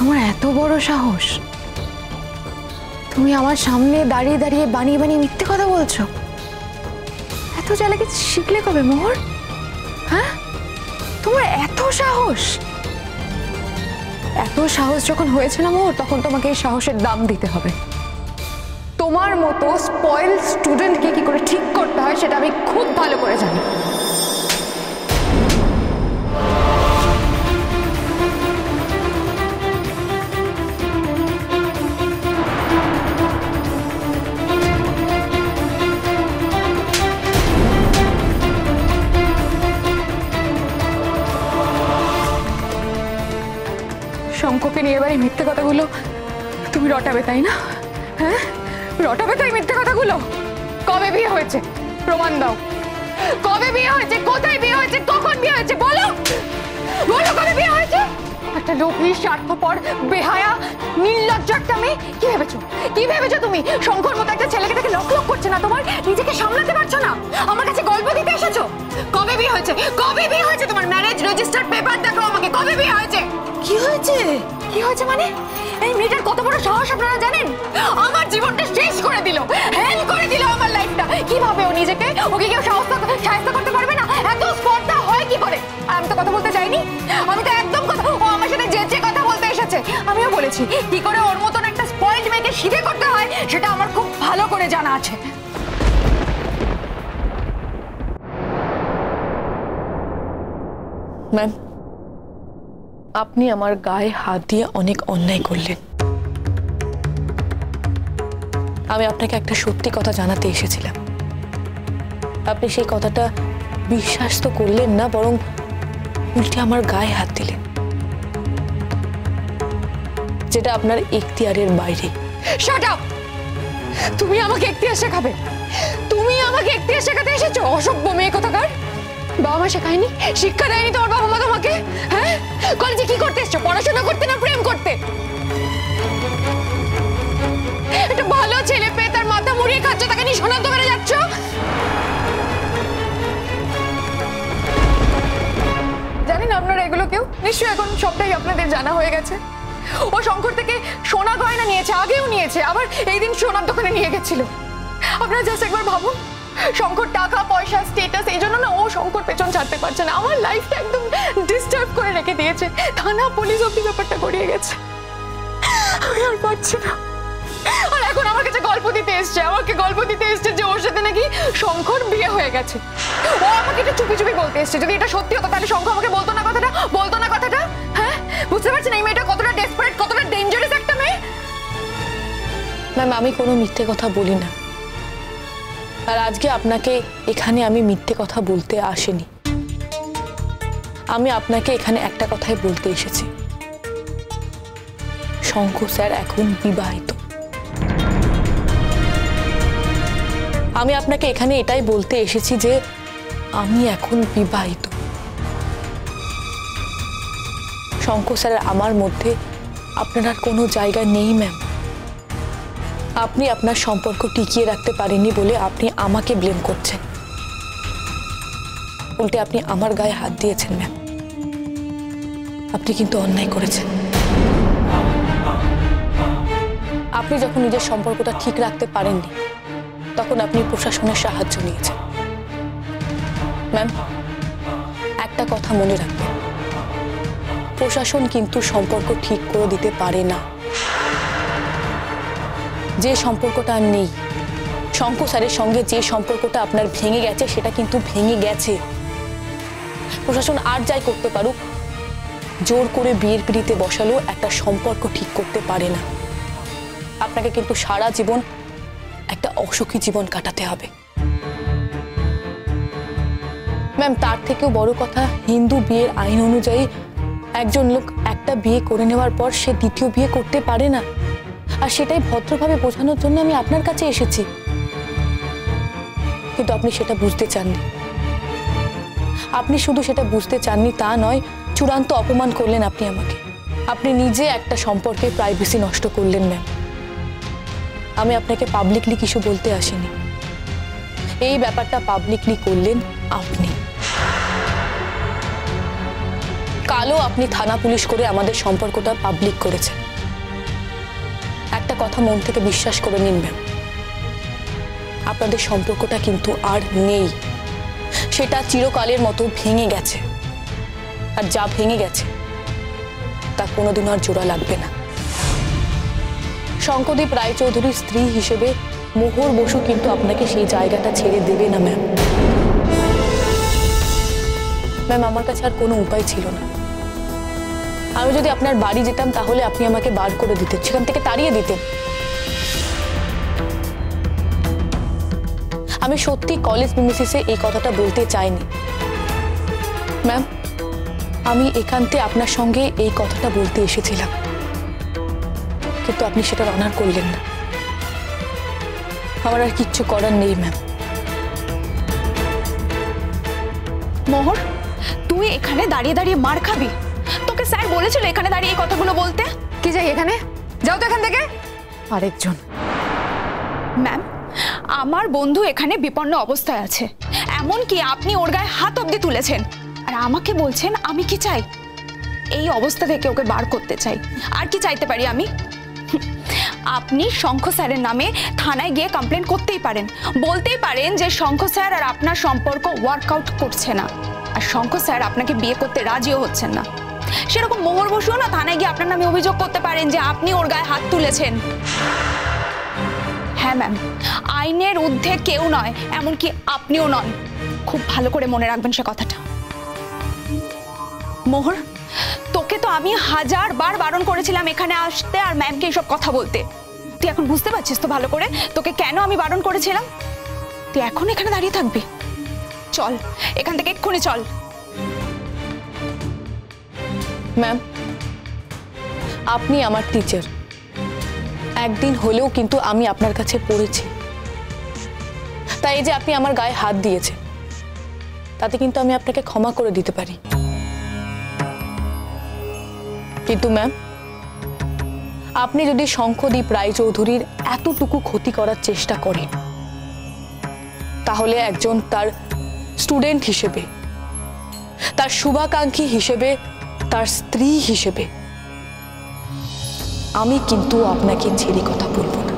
তোমার এত বড় সাহস, তুমি আমার সামনে দাঁড়িয়ে দাঁড়িয়ে বানিয়ে বানিয়ে মিথ্যে কথা বলছো। এত চালাকি শিখলে কবে মোহর? হ্যাঁ, তোমার এত সাহস? এত সাহস যখন হয়েছে না মোহর, তখন তোমাকে এই সাহসের দাম দিতে হবে। তোমার মতো স্পয়েল স্টুডেন্টকে কি করে ঠিক করতে হয় সেটা আমি খুব ভালো করে জানি। শঙ্ককে নিয়ে এবার এই মিথ্যে কথাগুলো তুমি রটাবে, তাই না? হ্যাঁ, রটাবে তো এই মিথ্যে কথাগুলো। কবে বিয়ে হয়েছে প্রমাণ দাও। কবে বিয়ে হয়েছে, কোথায় বিয়ে হয়েছে, কখন বিয়ে হয়েছে বলো, বলো কবে বিয়ে হয়েছে? একটা লোভী, স্বার্থপর, বেহায়া, নির্লজ্জ একটা মেয়ে। কি ভেবেছো, কি ভেবেছো তুমি? শঙ্কর মতো একটা ছেলেকে দেখে লক লক করছে না তোমার? নিজেকে সামলাতে পারছো না? আমার কাছে গল্প দিতে এসেছো? কবে বিয়ে হয়েছে, কবে বিয়ে হয়েছে তোমার? ম্যারেজ রেজিস্টার্ড পেপার দেখাও আমাকে। কবে বিয়ে হয়েছে? কি হয়েছে? কি হয়েছে মানে? এই মেয়েটার কত বড় সাহস আপনারা জানেন? আমার জীবনটা শেষ করে দিল, হেল করে দিল আমার লাইফটা। কিভাবে ও নিজেকে, ওকে কেউ সাহায্য করতে পারবে না? এত স্পর্ধা হয় কি করে? আর আমি তো কথা বলতে চাইনি, আমি তো একদম কথা, ও আমার সাথে যে কথা বলতে এসেছে। আমিও বলেছি কি করে ওর মতন একটা স্পয়েলড মেয়েকে সিধে করতে হয় সেটা আমার খুব ভালো করে জানা আছে। ম্যাম, আপনি আমার গায়ে হাত দিয়ে অনেক অন্যায় করলেন। আমি আপনাকে একটা সত্যি কথা জানাতে এসেছিলাম। আপনি সেই কথাটা বিশ্বাস তো করলেন না, বরং উল্টে আমার গায়ে হাত দিলেন, যেটা আপনার এখতিয়ারের বাইরে। Shut up! তুমি আমাকে এখতিয়ার শেখাবে? তুমি আমাকে এখতিয়ার শেখাতে এসেছো? অসভ্য মেয়ে কোথাকার! বাবা মা শেখায়নি, শিক্ষা দেয়নি তোমার বাবা মা তোমাকে? হ্যাঁ, কলেজে কি করতে এসছো? পড়াশোনা করতে না প্রেম করতে? একটা ভালো ছেলে পেয়ে তার মাথা মুড়িয়ে খাচ্ছ, তাকে নিয়ে সোনার দোকানে যাচ্ছ। জানি না আপনারা এগুলো কেউ, নিশ্চয়ই এখন সবটাই আপনাদের জানা হয়ে গেছে। ও শঙ্কর থেকে সোনা গয়না নিয়েছে, আগেও নিয়েছে, আবার এই দিন সোনার দোকানে নিয়ে গেছিল। আপনারা জাস্ট একবার ভাবুন, শঙ্কর টাকা পয়সা স্ট্যাটাস, এই জন্য না ও শঙ্কর পেছন ছাড়তে পারছে না। আমার লাইফটা একদম ডিস্টার্ব করে রেখে দিয়েছে, থানা পুলিশ অব্দি ব্যাপারটা গড়িয়ে গেছে। আমি আর পারছি না। আর এখন আমার কাছে গল্প দিতে এসছে, আমাকে গল্প দিতে এসছে যে ওর সাথে নাকি শঙ্কর বিয়ে হয়ে গেছে। ও আমাকে এটা চুপি চুপি বলতে এসছে। যদি এটা সত্যি হতো তাহলে শঙ্কর আমাকে বলতো না কথাটা, বলতো না কথাটা। হ্যাঁ, বুঝতে পারছেন এই মেয়েটা কতটা ডেসপারেট, কতটা ডেঞ্জারাস একটা মেয়ে। ম্যাম, আমি কোনো মিথ্যে কথা বলি না, আর আজকে আপনাকে এখানে আমি মিথ্যে কথা বলতে আসিনি। আমি আপনাকে এখানে একটা কথাই বলতে এসেছি, শঙ্কর স্যার এখন বিবাহিত। আমি আপনাকে এখানে এটাই বলতে এসেছি যে আমি এখন বিবাহিত। শঙ্কর স্যার আমার মধ্যে আপনার আর কোনো জায়গা নেই ম্যাম। আপনি আপনার সম্পর্ক টিকিয়ে রাখতে পারেননি বলে আপনি আমাকে ব্লেম করছেন, উল্টে আপনি আমার গায়ে হাত দিয়েছেন ম্যাম। আপনি কিন্তু অন্যায় করেছেন। আপনি যখন নিজের সম্পর্কটা ঠিক রাখতে পারেননি তখন আপনি প্রশাসনের সাহায্য নিয়েছেন। ম্যাম, একটা কথা মনে রাখবেন, প্রশাসন কিন্তু সম্পর্ক ঠিক করে দিতে পারে না। যে সম্পর্কটা আর নেই, শঙ্কর স্যারের সঙ্গে যে সম্পর্কটা আপনার ভেঙে গেছে সেটা কিন্তু ভেঙে গেছে। প্রশাসন আর যাই করতে পারুক, জোর করে বিয়ের পিড়িতে বসালেও একটা সম্পর্ক ঠিক করতে পারে না। আপনাকে কিন্তু সারা জীবন একটা অসুখী জীবন কাটাতে হবে। ম্যাম, তার থেকেও বড় কথা, হিন্দু বিয়ের আইন অনুযায়ী একজন লোক একটা বিয়ে করে নেওয়ার পর সে দ্বিতীয় বিয়ে করতে পারে না, আর সেটাই ভদ্রভাবে বোঝানোর জন্য আমি আপনার কাছে এসেছি। কিন্তু আপনি সেটা বুঝতে চাননি। আপনি শুধু সেটা বুঝতে চাননি তা নয়, চূড়ান্ত অপমান করলেন আপনি আমাকে। আপনি নিজে একটা সম্পর্কে প্রাইভেসি নষ্ট করলেন ম্যাম। আমি আপনাকে পাবলিকলি কিছু বলতে আসিনি, এই ব্যাপারটা পাবলিকলি করলেন আপনি। কালও আপনি থানা পুলিশ করে আমাদের সম্পর্কটা পাবলিক করেছেন। একটা কথা মন থেকে বিশ্বাস করে নিন ম্যাম, আপনাদের সম্পর্কটা কিন্তু আর নেই, সেটা চিরকালের মতো ভেঙে গেছে। আর যা ভেঙে গেছে তা কোনোদিন আর জোড়া লাগবে না। শঙ্করদীপ রায়চৌধুরীর স্ত্রী হিসেবে মোহর বসু কিন্তু আপনাকে সেই জায়গাটা ছেড়ে দেবে না ম্যাম। ম্যাম, আমার কাছে আর কোনো উপায় ছিল না। আমি যদি আপনার বাড়ি যেতাম তাহলে আপনি আমাকে বার করে দিতেন, সেখান থেকে তাড়িয়ে দিতেন। আমি সত্যি কলেজ প্রিমিসিসে এই কথাটা বলতে চাইনি ম্যাম। আমি এখানতে আপনার সঙ্গে এই কথাটা বলতে এসেছিলাম, কিন্তু আপনি সেটা অনার করলেন না। আমার আর কিচ্ছু করার নেই ম্যাম। মোহর, তুই এখানে দাঁড়িয়ে দাঁড়িয়ে মার খাবি? তোকে স্যার বলেছিল এখানে দাঁড়িয়ে এই কথাগুলো বলতে? কি যাই এখানে, যাও তো এখান থেকে। আরেকজন। ম্যাম, আমার বন্ধু এখানে বিপন্ন অবস্থায় আছে, এমনকি আপনি ওর গায়ে হাত অবধি তুলেছেন, আর আমাকে বলছেন আমি কি চাই? এই অবস্থা থেকে ওকে বার করতে চাই। আর কি চাইতে পারি আমি? আপনি শঙ্খ স্যারের নামে থানায় গিয়ে কমপ্লেন করতেই পারেন, বলতেই পারেন যে শঙ্খ স্যার আর আপনার সম্পর্ক ওয়ার্কআউট করছে না, আর শঙ্খ স্যার আপনাকে বিয়ে করতে রাজিও হচ্ছেন না। সেরকম মোহর বসুও না থানায় গিয়ে আপনার নামে অভিযোগ করতে পারেন যে আপনি ওর গায়ে হাত তুলেছেন। হ্যাঁ ম্যাম, আইনের ঊর্ধ্বে কেউ নয়, এমনকি আপনিও নন। খুব ভালো করে মনে রাখবেন সে কথাটা। মোহর, তোকে তো আমি 1000 বার বারণ করেছিলাম এখানে আসতে আর ম্যামকে এইসব কথা বলতে। তুই এখন বুঝতে পারছিস তো ভালো করে তোকে কেন আমি বারণ করেছিলাম? তুই এখন এখানে দাঁড়িয়ে থাকবি? চল এখান থেকে এক্ষুনি চল। ম্যাম, আপনি আমার টিচার, একদিন হলেও কিন্তু আমি আপনার কাছে পড়েছি। তাই এই যে আপনি আমার গায়ে হাত দিয়েছেন, তাতে কিন্তু আমি আপনাকে ক্ষমা করে দিতে পারি। কিন্তু ম্যাম, আপনি যদি শঙ্খদীপ রায়চৌধুরীর এতটুকু ক্ষতি করার চেষ্টা করেন, তাহলে একজন তার স্টুডেন্ট হিসেবে, তার শুভাকাঙ্ক্ষী হিসেবে, তার স্ত্রী হিসেবে আমি কিন্তু আপনাকে ছেড়ে কথা বলবো না।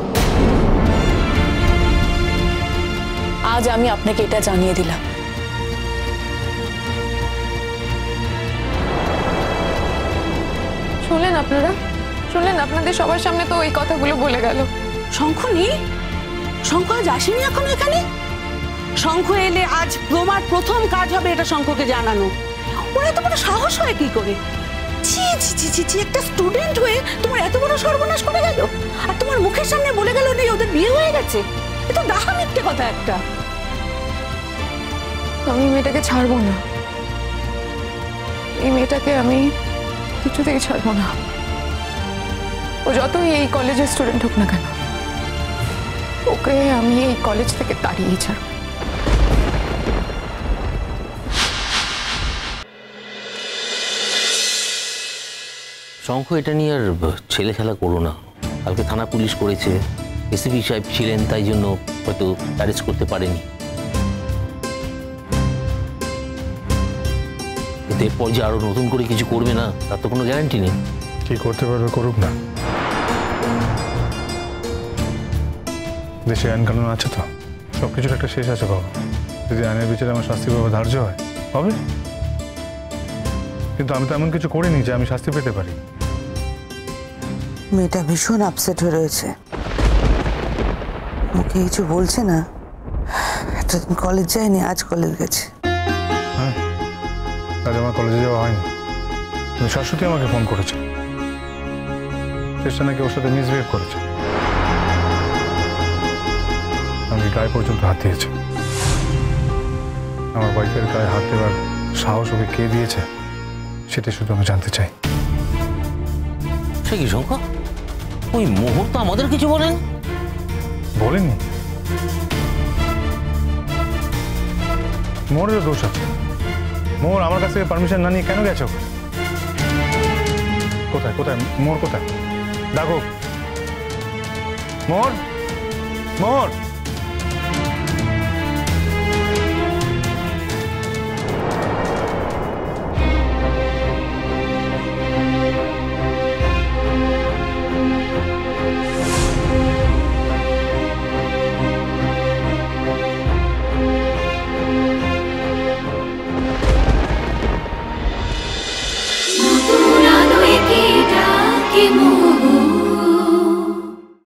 আজ আমি আপনাকে এটা জানিয়ে দিলাম। শুনলেন আপনারা? শুনলেন? আপনাদের সবার সামনে তো ওই কথাগুলো বলে গেল। শঙ্খ নেই? শঙ্খ আজ আসেনি এখনো এখানে? শঙ্খ এলে আজ তোমার প্রথম কাজ হবে এটা শঙ্খকে জানানো। ওর এত বড় সাহস হয় কি করে? ছি ছি ছি ছি ছি, একটা স্টুডেন্ট হয়ে তোমার এত বড় সর্বনাশ করে গেল, আর তোমার মুখের সামনে বলে গেল নেই ওদের বিয়ে হয়ে গেছে। এ তো ডাহা মিথ্যে কথা একটা। আমি মেয়েটাকে ছাড়বো না, এই মেয়েটাকে আমি কিছুতেই ছাড়বো না। ও যতই এই কলেজের স্টুডেন্ট হোক না কেন, ওকে আমি এই কলেজ থেকে তাড়িয়ে ছাড়বো। শঙ্খ, এটা নিয়ে আর ছেলে খেলা করো না। কালকে থানা পুলিশ করেছে, এসিপি সাহেব ছিলেন, তাই জন্য হয়তো অ্যারেস্ট করতে পারেনি। কিন্তু এরপর যে আরো নতুন করে কিছু করবে না তার তো কোনো গ্যারান্টি নেই। কি করতে পারবে করুক না, দেশে আইন কানুন আছে তো, সবকিছুর একটা শেষ আছে বাবা। যদি আইনের বিচারে আমার শাস্তি পাওয়া ধার্য হয় হবে, কিন্তু আমি তো এমন কিছু করিনি যে আমি শাস্তি পেতে পারি। মেয়েটা ভীষণ আপসেট হয়ে রয়েছে, মুখে কিছু বলছে না। এতদিন কলেজ যায়নি, আজ কলেজ গেছে। হ্যাঁ, আজ আমার কলেজে যাওয়া হয়নি। তুমি শাশ্বতী আমাকে ফোন করেছে, চেষ্টা নাকি ওর সাথে মিসবিহেভ করেছে, আমি গায়ে পর্যন্ত হাত দিয়েছে। আমার ওয়াইফের গায়ে হাত দেওয়ার সাহস ওকে কে দিয়েছে সেটা শুধু আমি জানতে চাই। সে কি শঙ্খ, ওই মোহর তো আমাদের কিছু বলেন? বলেননি? মোহরেরও দোষ আছে। মোহর আমার কাছ থেকে পারমিশন না নিয়ে কেন গেছো? কোথায় কোথায় মোহর, কোথায়? ডাকো মোহর, মোহর।